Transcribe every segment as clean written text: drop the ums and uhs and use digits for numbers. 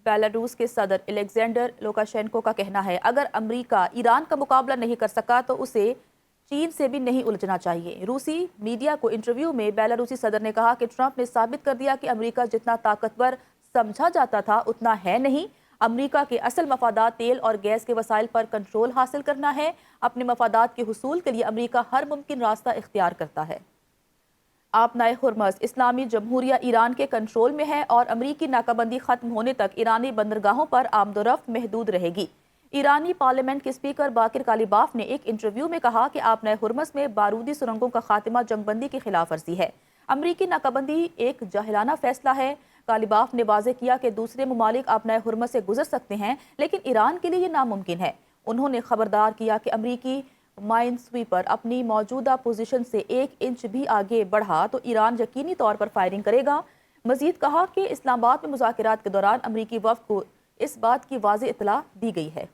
Belarus کے صدر Alexander Lukashenko کا کہنا ہے اگر امریکہ ایران کا مقابلہ نہیں کر سکا تو اسے چین سے بھی نہیں الجھنا چاہیے۔ روسی میڈیا کو انٹرویو میں بیلاروسی صدر نے کہا کہ ٹرمپ نے ثابت کر دیا کہ امریکہ جتنا طاقتور سمجھا جاتا تھا اتنا ہے نہیں۔ امریکہ کے اصل مفادات تیل اور گیس کے وسائل پر کنٹرول حاصل کرنا ہے۔ اپنے مفادات کے حصول کے لیے امریکہ ہر ممکن راستہ اختیار کرتا ہے۔ آبنائے ہرمز اسلامی جمہوریہ ایران کے کنٹرول میں ہے اور امریکی ناکہ بندی ختم ہونے تک ایرانی بندرگاہوں پر آمد و رفت محدود رہے گی۔ ایرانی پارلیمنٹ کے اسپیکر باقر کالیباف نے ایک انٹرویو میں کہا کہ آبنائے ہرمز میں بارودی سرنگوں کا خاتمہ جنگ بندی کی خلاف ورزی ہے۔ امریکی ناکہ بندی ایک جاہلانہ فیصلہ ہے۔ کالیباف نے واضح کیا کہ دوسرے ممالک آبنائے ہرمز سے گزر سکتے ہیں لیکن ایران کے لیے یہ ناممکن ہے۔ انہوں نے خبردار کیا کہ امریکی مائن سویپر اپنی موجودہ پوزیشن سے 1 انچ بھی آگے بڑھا تو ایران یقینی طور پر فائرنگ کرے گا۔ مزید کہا کہ اسلام آباد میں مذاکرات کے دوران امریکی وفد کو اس بات کی واضح اطلاع دی گئی ہے۔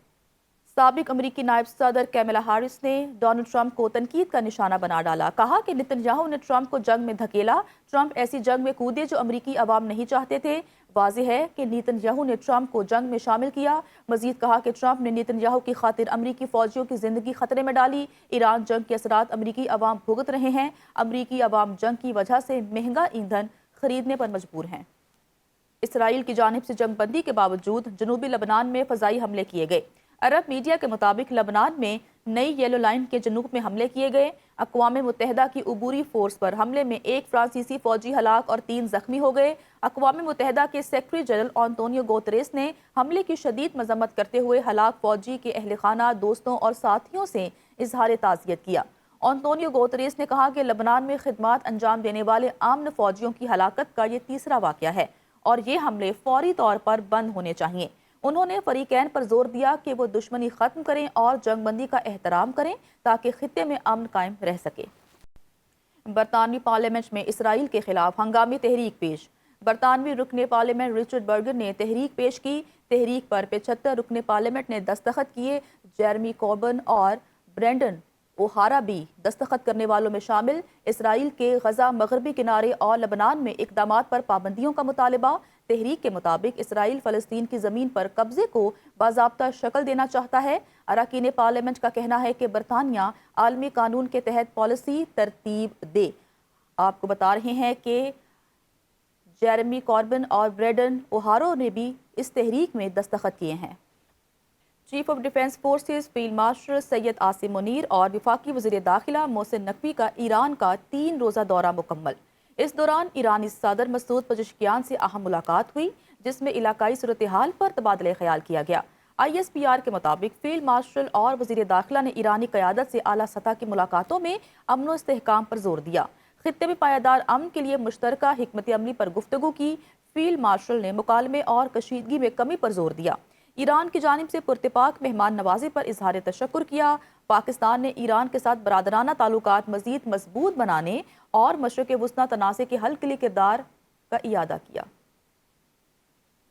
سابق امریکی نائب صدر کیملا ہیرس نے ڈونلڈ ٹرمپ کو تنقید کا نشانہ بنا ڈالا۔ کہا کہ نتن یاہو نے ٹرمپ کو جنگ میں دھکیلا۔ ٹرمپ ایسی جنگ میں کودے جو امریکی عوام نہیں چاہتے تھے۔ واضح ہے کہ نتن یاہو نے ٹرمپ کو جنگ میں شامل کیا۔ مزید کہا کہ ٹرمپ نے نتن یاہو کی خاطر امریکی فوجیوں کی زندگی خطرے میں ڈالی۔ ایران جنگ کے اثرات امریکی عوام بھگت رہے ہیں۔ امریکی عوام جنگ کی وجہ سے مہنگا ایندھن خریدنے پر مجبور ہیں۔ اسرائیل کی جانب سے جنگ بندی کے باوجود جنوبی لبنان میں فضائی حملے کیے گئے۔ عرب میڈیا کے مطابق لبنان میں نئی یلو لائن کے جنوب میں حملے کیے گئے۔ اقوام متحدہ کی عبوری فورس پر حملے میں 1 فرانسیسی فوجی ہلاک اور 3 زخمی ہو گئے۔ اقوام متحدہ کے سیکرٹری جنرل آنطونیو گوتریس نے حملے کی شدید مذمت کرتے ہوئے ہلاک فوجی کے اہل خانہ، دوستوں اور ساتھیوں سے اظہار تعزیت کیا۔ آنطونیو گوتریس نے کہا کہ لبنان میں خدمات انجام دینے والے آمن فوجیوں کی ہلاکت کا یہ تیسرا واقعہ ہے اور یہ حملے فوری طور پر بند ہونے چاہیے۔ انہوں نے فریقین پر زور دیا کہ وہ دشمنی ختم کریں اور جنگ بندی کا احترام کریں تاکہ خطے میں امن قائم رہ سکے۔ برطانوی پارلیمنٹ میں اسرائیل کے خلاف ہنگامی تحریک پیش۔ برطانوی رکن پارلیمنٹ رچرڈ برگن نے تحریک پیش کی۔ تحریک پر 75 رکن پارلیمنٹ نے دستخط کیے۔ جیرمی کوربن اور برینڈن اوہارا بھی دستخط کرنے والوں میں شامل۔ اسرائیل کے غزہ مغربی کنارے اور لبنان میں اقدامات پر پابندیوں کا مطالبہ۔ تحریک کے مطابق اسرائیل فلسطین کی زمین پر قبضے کو باضابطہ شکل دینا چاہتا ہے۔ اراکین پارلیمنٹ کا کہنا ہے کہ برطانیہ عالمی قانون کے تحت پالیسی ترتیب دے۔ آپ کو بتا رہے ہیں کہ جیرمی کوربن اور برینڈن اوہارا نے بھی اس تحریک میں دستخط کیے ہیں۔ Chief of defence forces field marshal Syed Asim Munir اور وفاقی وزیر داخلہ محسن نقوی کا ایران کا 3 روزہ دورہ مکمل۔ اس دوران ایرانی صدر مسعود پزشکیان سے اہم ملاقات ہوئی جس میں علاقائی صورتحال پر تبادلہ خیال کیا گیا۔ ISPR کے مطابق فیلڈ مارشل اور وزیر داخلہ نے ایرانی قیادت سے اعلیٰ سطح کی ملاقاتوں میں امن و استحکام پر زور دیا۔ خطے میں پائیدار امن کے لیے مشترکہ حکمت عملی پر گفتگو کی۔ فیلڈ مارشل نے مکالمے اور کشیدگی میں کمی پر زور دیا۔ ایران کی جانب سے پرتپاک مہمان نوازی پر اظہار تشکر کیا۔ پاکستان نے ایران کے ساتھ برادرانہ تعلقات مزید مضبوط بنانے اور مشرق وسطیٰ تنازع کے حل کے لیے کردار کا اعادہ کیا۔